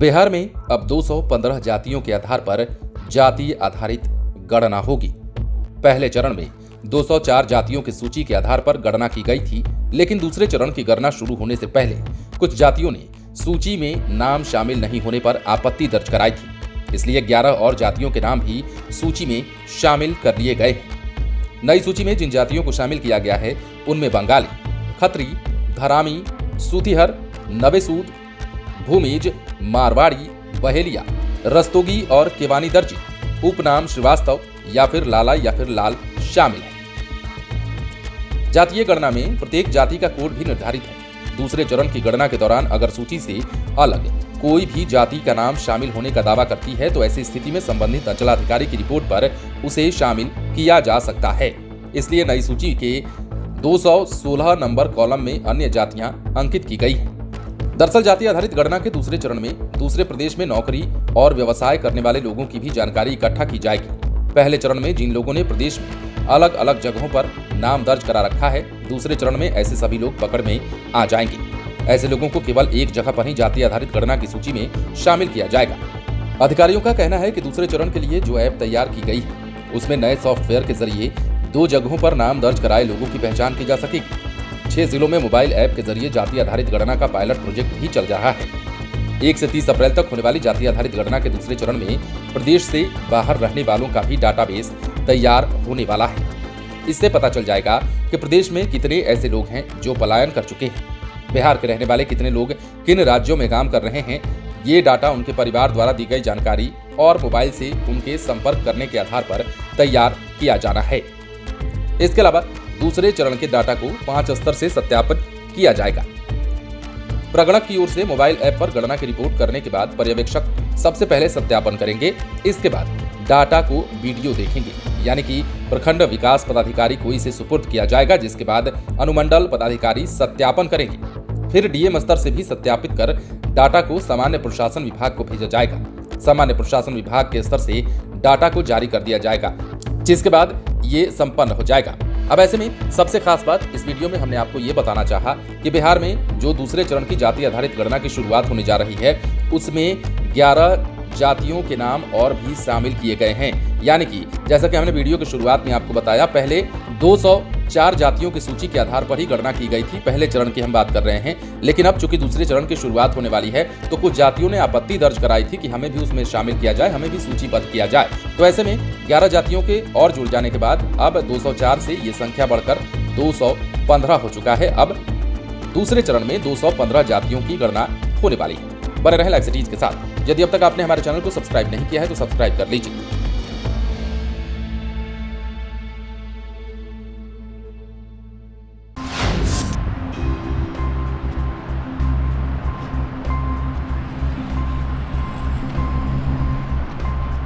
बिहार में अब 215 जातियों के आधार पर जाति आधारित गणना होगी। पहले चरण में 204 जातियों की सूची के आधार पर गणना की गई थी, लेकिन दूसरे चरण की गणना शुरू होने से पहले कुछ जातियों ने सूची में नाम शामिल नहीं होने पर आपत्ति दर्ज कराई थी। इसलिए 11 और जातियों के नाम भी सूची में शामिल कर लिए गए हैं। नई सूची में जिन जातियों को शामिल किया गया है उनमें बंगाली, खत्री, धरामी, सूतीहर, नवेसूद, भूमिज, मारवाड़ी, बहेलिया, रस्तोगी और केवानी दर्जी, उपनाम श्रीवास्तव या फिर लाला या फिर लाल शामिल है। जातीय गणना में प्रत्येक जाति का कोड भी निर्धारित है। दूसरे चरण की गणना के दौरान अगर सूची से अलग कोई भी जाति का नाम शामिल होने का दावा करती है तो ऐसी स्थिति में संबंधित अंचलाधिकारी की रिपोर्ट पर उसे शामिल किया जा सकता है। इसलिए नई सूची के 216 नंबर कॉलम में अन्य जातियां अंकित की गई हैं। दरअसल जाति आधारित गणना के दूसरे चरण में दूसरे प्रदेश में नौकरी और व्यवसाय करने वाले लोगों की भी जानकारी इकट्ठा की जाएगी। पहले चरण में जिन लोगों ने प्रदेश में अलग अलग जगहों पर नाम दर्ज करा रखा है, दूसरे चरण में ऐसे सभी लोग पकड़ में आ जाएंगे। ऐसे लोगों को केवल एक जगह पर ही जाति आधारित गणना की सूची में शामिल किया जाएगा। अधिकारियों का कहना है कि दूसरे चरण के लिए जो ऐप तैयार की गई है उसमें नए सॉफ्टवेयर के जरिए 2 जगहों पर नाम दर्ज कराए लोगों की पहचान की जा सकेगी। 6 जिलों में मोबाइल ऐप के जरिए जाति आधारित गणना का पायलट प्रोजेक्ट भी चल रहा है। 1 से 30 अप्रैल तक होने वाली जाति आधारित गणना के दूसरे चरण में प्रदेश से बाहर रहने वालों का भी डाटाबेस तैयार होने वाला है। इससे पता चल जाएगा कि प्रदेश में कितने ऐसे लोग हैं जो पलायन कर चुके हैं, बिहार के रहने वाले कितने लोग किन राज्यों में काम कर रहे हैं। ये डाटा उनके परिवार द्वारा दी गई जानकारी और मोबाइल से उनके संपर्क करने के आधार पर तैयार किया जाना है। इसके अलावा दूसरे चरण के डाटा को 5 स्तर से सत्यापन किया जाएगा। प्रगणक की ओर से मोबाइल ऐप पर गणना की रिपोर्ट करने के बाद पर्यवेक्षक सबसे पहले सत्यापन करेंगे। इसके बाद डाटा को वीडियो देखेंगे, यानी कि प्रखंड विकास पदाधिकारी को इसे सुपुर्द किया जाएगा, जिसके बाद अनुमंडल पदाधिकारी सत्यापन करेंगे। फिर डीएम स्तर से भी सत्यापित कर डाटा को सामान्य प्रशासन विभाग को भेजा जाएगा। सामान्य प्रशासन विभाग के स्तर से डाटा को जारी कर दिया जाएगा, जिसके बाद ये संपन्न हो जाएगा। अब ऐसे में सबसे खास बात इस वीडियो में हमने आपको ये बताना चाहा कि बिहार में जो दूसरे चरण की जाति आधारित गणना की शुरुआत होने जा रही है उसमें 11 जातियों के नाम और भी शामिल किए गए हैं। यानी कि जैसा कि हमने वीडियो की शुरुआत में आपको बताया, पहले 204 जातियों की सूची के आधार पर ही गणना की गई थी। पहले चरण की हम बात कर रहे हैं, लेकिन अब चूंकि दूसरे चरण की शुरुआत होने वाली है तो कुछ जातियों ने आपत्ति दर्ज कराई थी कि हमें भी उसमें शामिल किया जाए, हमें भी सूचीबद्ध किया जाए। तो ऐसे में 11 जातियों के और जुड़ जाने के बाद अब 204 से ये संख्या बढ़कर 215 हो चुका है। अब दूसरे चरण में 215 जातियों की गणना होने वाली है। बने रहे लाइव सिटीज के साथ। यदि अब तक आपने हमारे चैनल को सब्सक्राइब नहीं किया है तो सब्सक्राइब कर लीजिए।